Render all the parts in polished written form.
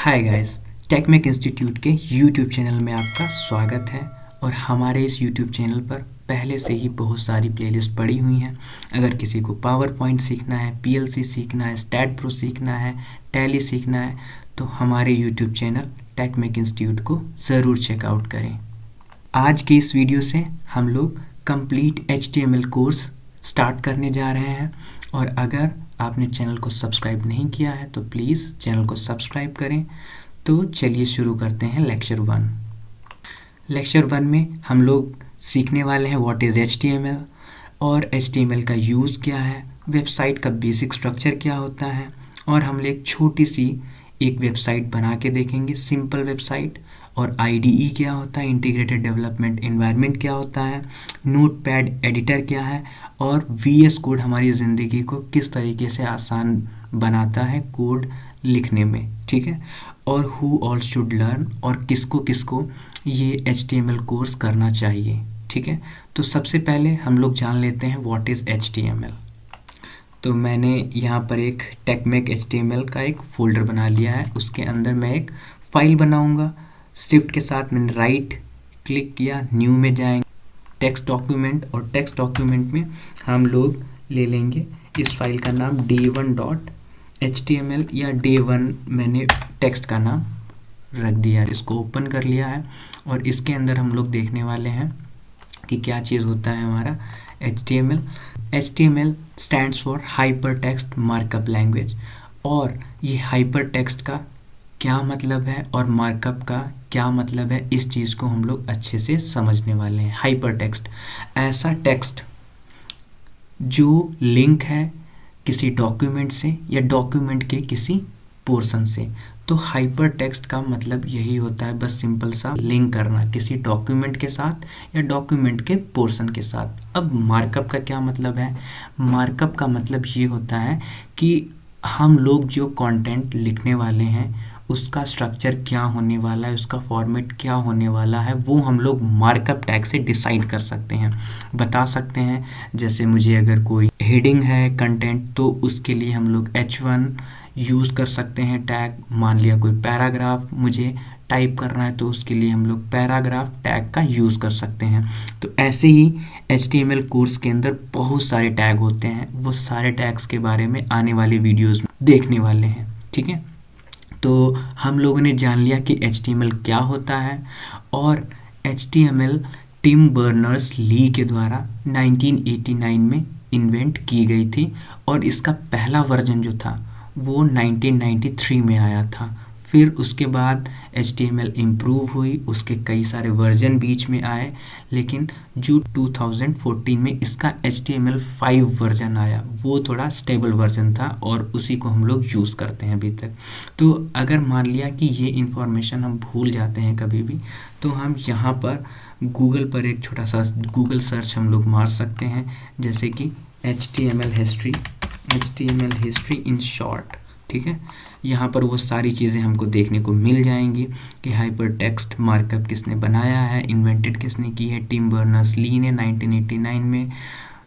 Hi guys, टेकमेक institute के YouTube channel में आपका स्वागत है। और हमारे इस यूट्यूब चैनल पर पहले से ही बहुत सारी प्लेलिस्ट पड़ी हुई हैं। अगर किसी को पावर पॉइंट सीखना है, पीएलसी सीखना है, स्टैट प्रो सीखना है, टैली सीखना है, तो हमारे यूट्यूब चैनल टेकमेक इंस्टीट्यूट को ज़रूर चेकआउट करें। आज के इस वीडियो से हम लोग कंप्लीट HTML कोर्स स्टार्ट करने जा रहे हैं। और अगर आपने चैनल को सब्सक्राइब नहीं किया है तो प्लीज़ चैनल को सब्सक्राइब करें। तो चलिए शुरू करते हैं लेक्चर 1। लेक्चर 1 में हम लोग सीखने वाले हैं व्हाट इज़ HTML और HTML का यूज़ क्या है, वेबसाइट का बेसिक स्ट्रक्चर क्या होता है, और हम एक छोटी सी एक वेबसाइट बना के देखेंगे, सिंपल वेबसाइट। और IDE क्या होता है, इंटीग्रेटेड डेवलपमेंट एनवायरनमेंट क्या होता है, नोटपैड एडिटर क्या है, और VS कोड हमारी ज़िंदगी को किस तरीके से आसान बनाता है कोड लिखने में, ठीक है। और हु ऑल शुड लर्न, और किसको किसको ये HTML कोर्स करना चाहिए, ठीक है। तो सबसे पहले हम लोग जान लेते हैं व्हाट इज़ HTML। तो मैंने यहाँ पर एक टेकमेक HTML का एक फ़ोल्डर बना लिया है, उसके अंदर मैं एक फ़ाइल बनाऊँगा। शिफ्ट के साथ मैंने राइट क्लिक किया, न्यू में जाएंगे, टेक्स्ट डॉक्यूमेंट, और टेक्स्ट डॉक्यूमेंट में हम लोग ले लेंगे इस फाइल का नाम day1.html, या day1 मैंने टेक्स्ट का नाम रख दिया। इसको ओपन कर लिया है और इसके अंदर हम लोग देखने वाले हैं कि क्या चीज़ होता है हमारा HTML। HTML stands for hyper text markup language. और ये हाइपर टेक्स्ट का क्या मतलब है और मार्कअप का क्या मतलब है, इस चीज़ को हम लोग अच्छे से समझने वाले हैं। हाइपर टेक्स्ट ऐसा टेक्स्ट जो लिंक है किसी डॉक्यूमेंट से या डॉक्यूमेंट के किसी पोर्शन से। तो हाइपर टेक्स्ट का मतलब यही होता है, बस सिंपल सा लिंक करना किसी डॉक्यूमेंट के साथ या डॉक्यूमेंट के पोर्शन के साथ। अब मार्कअप का क्या मतलब है? मार्कअप का मतलब ये होता है कि हम लोग जो कंटेंट लिखने वाले हैं उसका स्ट्रक्चर क्या होने वाला है, उसका फॉर्मेट क्या होने वाला है, वो हम लोग मार्कअप टैग से डिसाइड कर सकते हैं, बता सकते हैं। जैसे मुझे अगर कोई हेडिंग है कंटेंट, तो उसके लिए हम लोग H1 यूज़ कर सकते हैं टैग। मान लिया कोई पैराग्राफ मुझे टाइप करना है तो उसके लिए हम लोग पैराग्राफ टैग का यूज़ कर सकते हैं। तो ऐसे ही HTML कोर्स के अंदर बहुत सारे टैग होते हैं, वो सारे टैग्स के बारे में आने वाली वीडियोज़ में देखने वाले हैं, ठीक है। तो हम लोगों ने जान लिया कि HTML क्या होता है। और HTML टिम बर्नर्स-ली के द्वारा 1989 में इन्वेंट की गई थी, और इसका पहला वर्जन जो था वो 1993 में आया था। फिर उसके बाद HTML इम्प्रूव हुई, उसके कई सारे वर्जन बीच में आए, लेकिन जो 2014 में इसका HTML5 वर्जन आया वो थोड़ा स्टेबल वर्जन था, और उसी को हम लोग यूज़ करते हैं अभी तक। तो अगर मान लिया कि ये इन्फॉर्मेशन हम भूल जाते हैं कभी भी, तो हम यहाँ पर गूगल पर एक छोटा सा गूगल सर्च हम लोग मार सकते हैं, जैसे कि HTML हिस्ट्री इन शॉर्ट, ठीक है। यहाँ पर वो सारी चीज़ें हमको देखने को मिल जाएंगी कि हाइपर टेक्स्ट मार्कअप किसने बनाया है, इन्वेंटेड किसने की है। टिम बर्नर्स-ली ने 1989 में।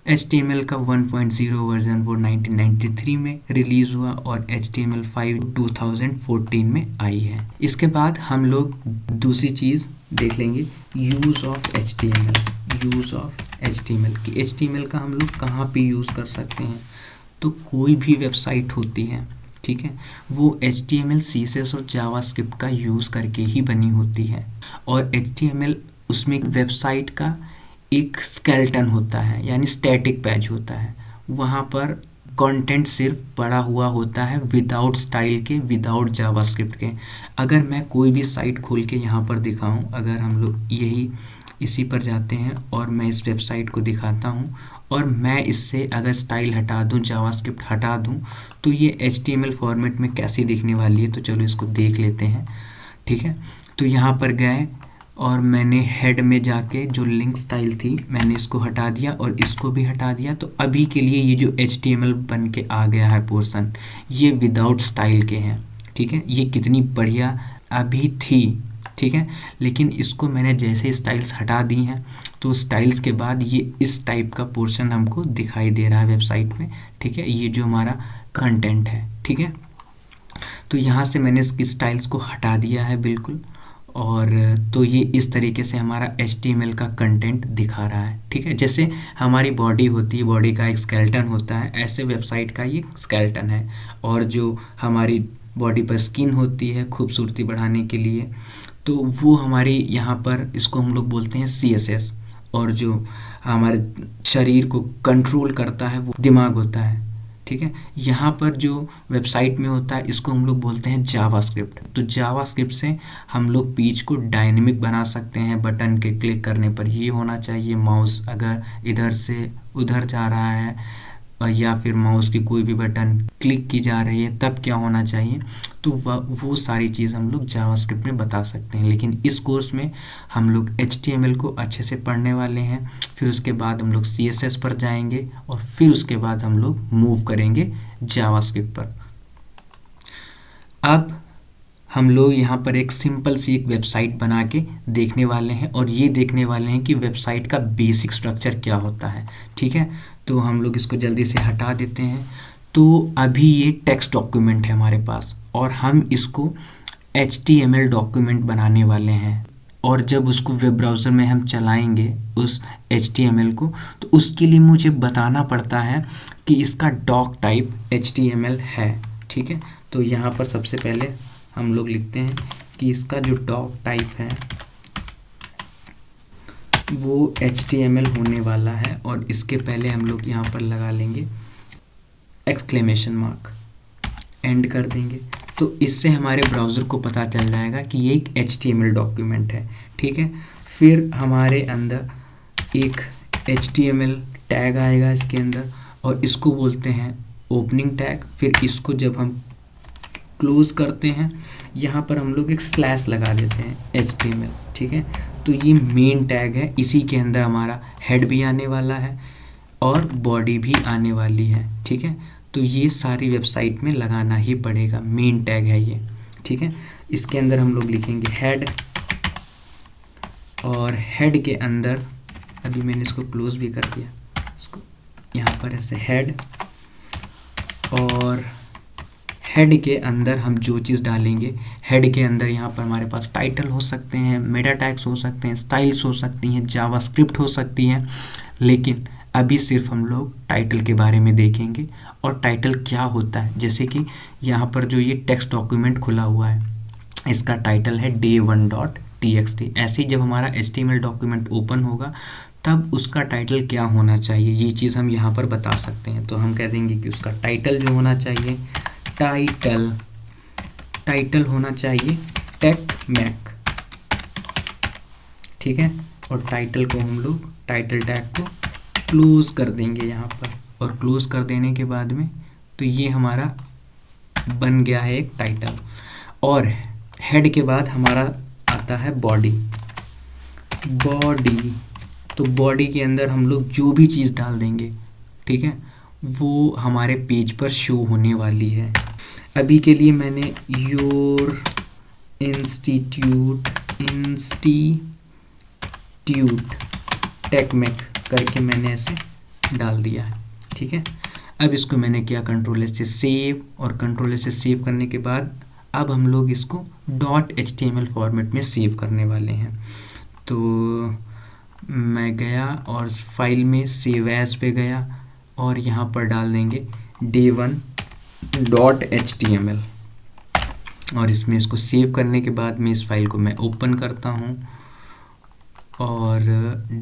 HTML का 1.0 वर्जन वो 1993 में रिलीज़ हुआ, और HTML5 2014 में आई है। इसके बाद हम लोग दूसरी चीज़ देख लेंगे, यूज़ ऑफ HTML कि HTML का हम लोग कहाँ पे यूज़ कर सकते हैं। तो कोई भी वेबसाइट होती है, ठीक है, वो HTML, CSS और जावास्क्रिप्ट का यूज़ करके ही बनी होती है। और HTML उसमें वेबसाइट का एक स्केलेटन होता है, यानी स्टैटिक पेज होता है। वहाँ पर कंटेंट सिर्फ पड़ा हुआ होता है, विदाउट स्टाइल के, विदाउट जावास्क्रिप्ट के। अगर मैं कोई भी साइट खोल के यहाँ पर दिखाऊँ, अगर हम लोग इसी पर जाते हैं और मैं इस वेबसाइट को दिखाता हूँ, और मैं इससे अगर स्टाइल हटा दूँ, जावास्क्रिप्ट हटा दूँ, तो ये HTML फॉर्मेट में कैसी दिखने वाली है। तो चलो इसको देख लेते हैं, ठीक है। तो यहाँ पर गए और मैंने हेड में जाके जो लिंक स्टाइल थी मैंने इसको हटा दिया और इसको भी हटा दिया। तो अभी के लिए ये जो HTML बन के आ गया है पोर्शन, ये विदाउट स्टाइल के हैं, ठीक है। ये कितनी बढ़िया अभी थी, ठीक है, लेकिन इसको मैंने जैसे स्टाइल्स हटा दी हैं, तो स्टाइल्स के बाद ये इस टाइप का पोर्शन हमको दिखाई दे रहा है वेबसाइट में, ठीक है। ये जो हमारा कंटेंट है, ठीक है। तो यहाँ से मैंने इसकी स्टाइल्स को हटा दिया है बिल्कुल। और तो ये इस तरीके से हमारा HTML का कंटेंट दिखा रहा है, ठीक है। जैसे हमारी बॉडी होती है, बॉडी का एक स्केलेटन होता है, ऐसे वेबसाइट का ये स्केलेटन है। और जो हमारी बॉडी पर स्किन होती है खूबसूरती बढ़ाने के लिए, तो वो हमारी यहाँ पर इसको हम लोग बोलते हैं CSS। और जो हमारे शरीर को कंट्रोल करता है वो दिमाग होता है, ठीक है। यहाँ पर जो वेबसाइट में होता है इसको हम लोग बोलते हैं जावास्क्रिप्ट। तो जावास्क्रिप्ट से हम लोग पेज को डायनेमिक बना सकते हैं। बटन के क्लिक करने पर ये होना चाहिए, माउस अगर इधर से उधर जा रहा है या फिर माउस की कोई भी बटन क्लिक की जा रही है तब क्या होना चाहिए, तो वो सारी चीज़ हम लोग जावास्क्रिप्ट में बता सकते हैं। लेकिन इस कोर्स में हम लोग HTML को अच्छे से पढ़ने वाले हैं, फिर उसके बाद हम लोग CSS पर जाएंगे और फिर उसके बाद हम लोग मूव करेंगे जावास्क्रिप्ट पर। अब हम लोग यहाँ पर एक सिंपल सी एक वेबसाइट बना के देखने वाले हैं और ये देखने वाले हैं कि वेबसाइट का बेसिक स्ट्रक्चर क्या होता है, ठीक है। तो हम लोग इसको जल्दी से हटा देते हैं। तो अभी ये टेक्स्ट डॉक्यूमेंट है हमारे पास और हम इसको HTML डॉक्यूमेंट बनाने वाले हैं। और जब उसको वेब ब्राउज़र में हम चलाएंगे उस HTML को, तो उसके लिए मुझे बताना पड़ता है कि इसका डॉक टाइप HTML है, ठीक है। तो यहाँ पर सबसे पहले हम लोग लिखते हैं कि इसका जो डॉक टाइप है वो HTML होने वाला है। और इसके पहले हम लोग यहाँ पर लगा लेंगे एक्सक्लेमेशन मार्क, एंड कर देंगे। तो इससे हमारे ब्राउज़र को पता चल जाएगा कि ये एक HTML डॉक्यूमेंट है, ठीक है। फिर हमारे अंदर एक HTML टैग आएगा इसके अंदर और इसको बोलते हैं ओपनिंग टैग। फिर इसको जब हम क्लोज करते हैं यहाँ पर हम लोग एक स्लैश लगा देते हैं HTML, ठीक है। तो ये मेन टैग है, इसी के अंदर हमारा हेड भी आने वाला है और बॉडी भी आने वाली है, ठीक है। तो ये सारी वेबसाइट में लगाना ही पड़ेगा, मेन टैग है ये, ठीक है। इसके अंदर हम लोग लिखेंगे हेड और हेड के अंदर अभी मैंने इसको क्लोज भी कर दिया, इसको यहाँ पर ऐसे हेड। और हेड के अंदर हम जो चीज़ डालेंगे, हेड के अंदर यहाँ पर हमारे पास टाइटल हो सकते हैं, मेटा टैग्स हो सकते हैं, स्टाइल्स हो सकती हैं, जावास्क्रिप्ट हो सकती हैं। लेकिन अभी सिर्फ हम लोग टाइटल के बारे में देखेंगे। और टाइटल क्या होता है, जैसे कि यहाँ पर जो ये टेक्स्ट डॉक्यूमेंट खुला हुआ है इसका टाइटल है day1.txt। ऐसे ही जब हमारा HTML डॉक्यूमेंट ओपन होगा तब उसका टाइटल क्या होना चाहिए, ये चीज़ हम यहाँ पर बता सकते हैं। तो हम कह देंगे कि उसका टाइटल जो होना चाहिए, टाइटल होना चाहिए टेक मैक, ठीक है। और टाइटल को हम लोग टाइटल टैग को क्लोज कर देंगे यहाँ पर। और क्लोज कर देने के बाद में तो ये हमारा बन गया है एक टाइटल। और हेड के बाद हमारा आता है बॉडी। तो बॉडी के अंदर हम लोग जो भी चीज़ डाल देंगे, ठीक है, वो हमारे पेज पर शो होने वाली है। अभी के लिए मैंने योर इंस्टीट्यूट टेकमेक करके मैंने ऐसे डाल दिया है, ठीक है। अब इसको मैंने किया कंट्रोल से सेव, और कंट्रोल से सेव करने के बाद अब हम लोग इसको .html फॉर्मेट में सेव करने वाले हैं। तो मैं गया और फाइल में सेव एज पे गया और यहाँ पर डाल देंगे day1.html। और इसमें इसको सेव करने के बाद में इस फाइल को मैं ओपन करता हूँ और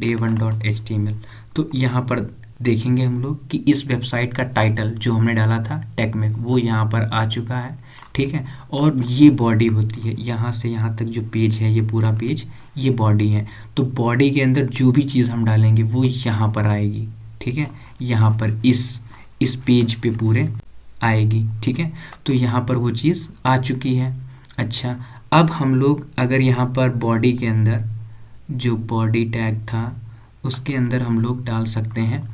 day1.html। तो यहाँ पर देखेंगे हम लोग कि इस वेबसाइट का टाइटल जो हमने डाला था टेकमेक वो यहाँ पर आ चुका है, ठीक है। और ये बॉडी होती है, यहाँ से यहाँ तक जो पेज है ये पूरा पेज ये बॉडी है। तो बॉडी के अंदर जो भी चीज़ हम डालेंगे वो यहाँ पर आएगी, ठीक है, यहाँ पर इस पेज पे पूरे आएगी, ठीक है। तो यहाँ पर वो चीज़ आ चुकी है। अच्छा, अब हम लोग अगर यहाँ पर बॉडी के अंदर जो बॉडी टैग था उसके अंदर हम लोग डाल सकते हैं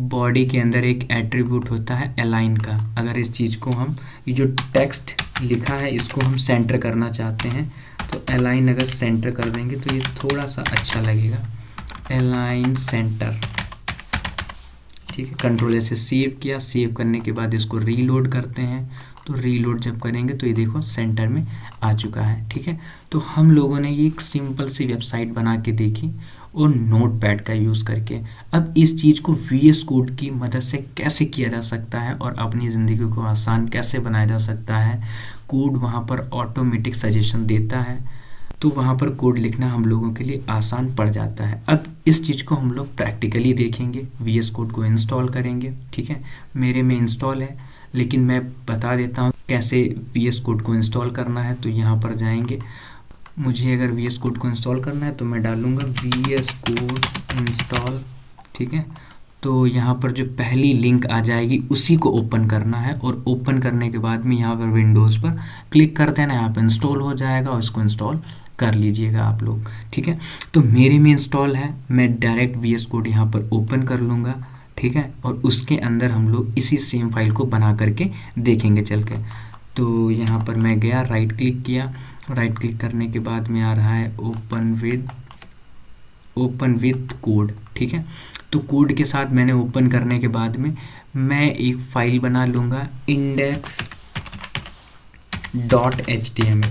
बॉडी के अंदर एक एट्रीब्यूट होता है अलाइन का। अगर इस चीज़ को हम ये जो टेक्स्ट लिखा है इसको हम सेंटर करना चाहते हैं तो अलाइन अगर सेंटर कर देंगे तो ये थोड़ा सा अच्छा लगेगा, अलाइन सेंटर, ठीक है, कंट्रोल से सेव किया, सेव करने के बाद इसको रीलोड करते हैं। तो रीलोड जब करेंगे तो ये देखो सेंटर में आ चुका है। ठीक है, तो हम लोगों ने ये एक सिंपल सी वेबसाइट बना के देखी और नोटपैड का यूज़ करके। अब इस चीज़ को VS कोड की मदद से कैसे किया जा सकता है और अपनी ज़िंदगी को आसान कैसे बनाया जा सकता है। कोड वहाँ पर ऑटोमेटिक सजेशन देता है, तो वहाँ पर कोड लिखना हम लोगों के लिए आसान पड़ जाता है। अब इस चीज़ को हम लोग प्रैक्टिकली देखेंगे, VS कोड को इंस्टॉल करेंगे। ठीक है, मेरे में इंस्टॉल है, लेकिन मैं बता देता हूँ कैसे VS कोड को इंस्टॉल करना है। तो यहाँ पर जाएंगे, मुझे अगर VS कोड को इंस्टॉल करना है तो मैं डालूँगा VS कोड इंस्टॉल। ठीक है, तो यहाँ पर जो पहली लिंक आ जाएगी उसी को ओपन करना है, और ओपन करने के बाद में यहाँ पर विंडोज़ पर क्लिक कर देना, यहाँ पर इंस्टॉल हो जाएगा और इसको इंस्टॉल कर लीजिएगा आप लोग। ठीक है, तो मेरे में इंस्टॉल है, मैं डायरेक्ट VS कोड यहाँ पर ओपन कर लूँगा। ठीक है, और उसके अंदर हम लोग इसी सेम फाइल को बना करके देखेंगे चल के। तो यहाँ पर मैं गया, राइट क्लिक किया, राइट क्लिक करने के बाद में आ रहा है ओपन विद कोड। ठीक है, तो कोड के साथ मैंने ओपन करने के बाद में मैं एक फाइल बना लूँगा index.html।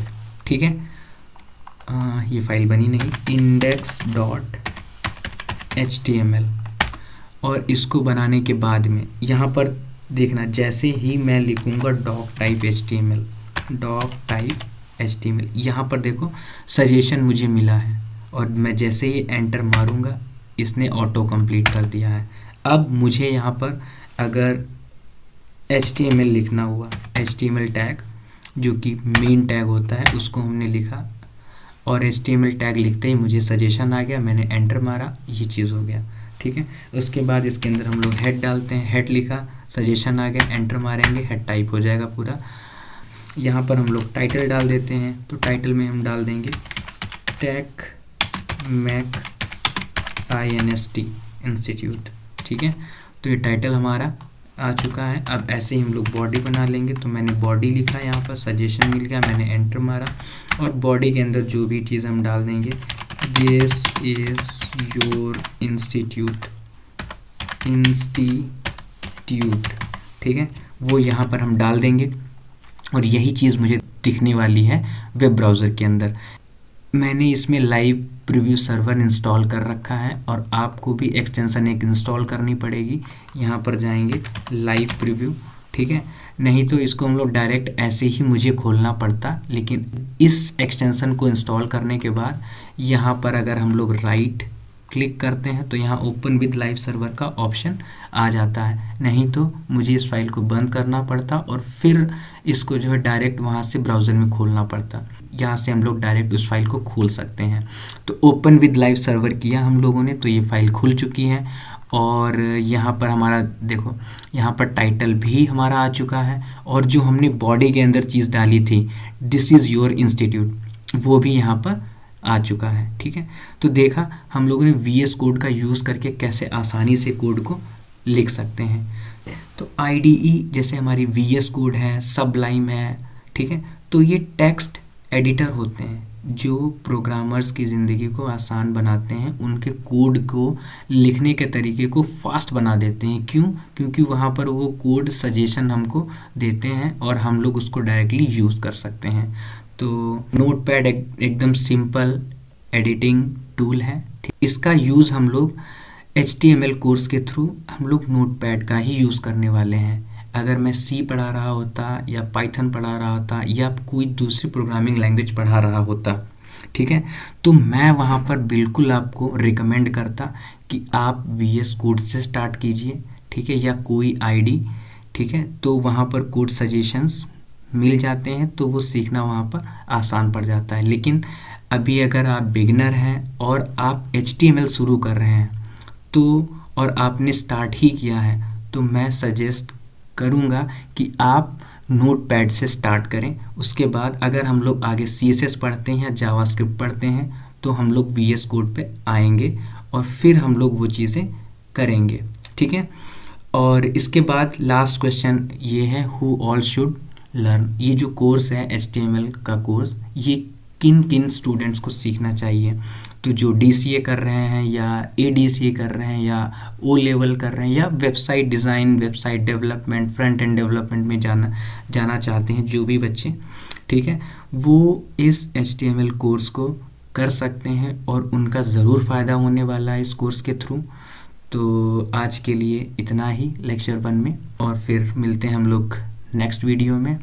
ठीक है, ये फाइल बनी नहीं, index.html। और इसको बनाने के बाद में यहाँ पर देखना, जैसे ही मैं लिखूँगा doc type HTML, यहाँ पर देखो सजेशन मुझे मिला है, और मैं जैसे ही एंटर मारूँगा इसने ऑटो कंप्लीट कर दिया है। अब मुझे यहाँ पर अगर HTML लिखना हुआ, HTML टैग जो कि मेन टैग होता है उसको हमने लिखा, और HTML टैग लिखते ही मुझे सजेशन आ गया, मैंने एंटर मारा, ये चीज़ हो गया। ठीक है, उसके बाद इसके अंदर हम लोग हेड डालते हैं, हेड लिखा, सजेशन आ गया, एंटर मारेंगे, हेड टाइप हो जाएगा पूरा। यहाँ पर हम लोग टाइटल डाल देते हैं, तो टाइटल में हम डाल देंगे टेक मैक INST इंस्टीट्यूट। ठीक है, तो ये टाइटल हमारा आ चुका है। अब ऐसे ही हम लोग बॉडी बना लेंगे, तो मैंने बॉडी लिखा, यहाँ पर सजेशन मिल गया, मैंने एंटर मारा, और बॉडी के अंदर जो भी चीज़ हम डाल देंगे, दिस इज़ योर इंस्टीट्यूट। ठीक है, वो यहाँ पर हम डाल देंगे, और यही चीज़ मुझे दिखने वाली है वेब ब्राउज़र के अंदर। मैंने इसमें लाइव प्रीव्यू सर्वर इंस्टॉल कर रखा है, और आपको भी एक्सटेंशन एक इंस्टॉल करनी पड़ेगी। यहाँ पर जाएंगे लाइव प्रीव्यू। ठीक है, नहीं तो इसको हम लोग डायरेक्ट ऐसे ही मुझे खोलना पड़ता, लेकिन इस एक्सटेंशन को इंस्टॉल करने के बाद यहाँ पर अगर हम लोग राइट क्लिक करते हैं तो यहाँ ओपन विद लाइव सर्वर का ऑप्शन आ जाता है। नहीं तो मुझे इस फाइल को बंद करना पड़ता और फिर इसको जो है डायरेक्ट वहाँ से ब्राउज़र में खोलना पड़ता। यहाँ से हम लोग डायरेक्ट उस फाइल को खोल सकते हैं। तो ओपन विद लाइव सर्वर किया हम लोगों ने, तो ये फाइल खुल चुकी है। और यहाँ पर हमारा देखो, यहाँ पर टाइटल भी हमारा आ चुका है, और जो हमने बॉडी के अंदर चीज़ डाली थी दिस इज़ योर इंस्टीट्यूट, वो भी यहाँ पर आ चुका है। ठीक है, तो देखा हम लोगों ने VS कोड का यूज़ करके कैसे आसानी से कोड को लिख सकते हैं। तो IDE जैसे हमारी VS कोड है, सबलाइम है, ठीक है, तो ये टेक्स्ट एडिटर होते हैं जो प्रोग्रामर्स की ज़िंदगी को आसान बनाते हैं, उनके कोड को लिखने के तरीके को फास्ट बना देते हैं। क्यों? क्योंकि वहाँ पर वो कोड सजेशन हमको देते हैं और हम लोग उसको डायरेक्टली यूज़ कर सकते हैं। तो नोटपैड एकदम सिंपल एडिटिंग टूल है। इसका यूज़ हम लोग HTML कोर्स के थ्रू हम लोग नोटपैड का ही यूज़ करने वाले हैं। अगर मैं C पढ़ा रहा होता या पाइथन पढ़ा रहा होता या कोई दूसरी प्रोग्रामिंग लैंग्वेज पढ़ा रहा होता, ठीक है, तो मैं वहाँ पर बिल्कुल आपको रिकमेंड करता कि आप VS कोड से स्टार्ट कीजिए, ठीक है, या कोई ID, ठीक है, तो वहाँ पर कोड सजेशंस मिल जाते हैं, तो वो सीखना वहाँ पर आसान पड़ जाता है। लेकिन अभी अगर आप बिगिनर हैं और आप HTML शुरू कर रहे हैं तो, और आपने स्टार्ट ही किया है, तो मैं सजेस्ट करूँगा कि आप नोटपैड से स्टार्ट करें। उसके बाद अगर हम लोग आगे CSS पढ़ते हैं या जावास्क्रिप्ट पढ़ते हैं तो हम लोग VS कोड पे आएंगे और फिर हम लोग वो चीज़ें करेंगे, ठीक है। और इसके बाद लास्ट क्वेश्चन ये है, हु ऑल शुड लर्न। ये जो कोर्स है HTML का कोर्स, ये किन किन स्टूडेंट्स को सीखना चाहिए। तो जो DCA कर रहे हैं या ADCA कर रहे हैं या O लेवल कर रहे हैं या website design, website development, front end development में जाना चाहते हैं, जो भी बच्चे, ठीक है, वो इस HTML कोर्स को कर सकते हैं और उनका ज़रूर फ़ायदा होने वाला है इस कोर्स के थ्रू। तो आज के लिए इतना ही लेक्चर 1 में, और फिर मिलते हैं हम लोग नेक्स्ट वीडियो में।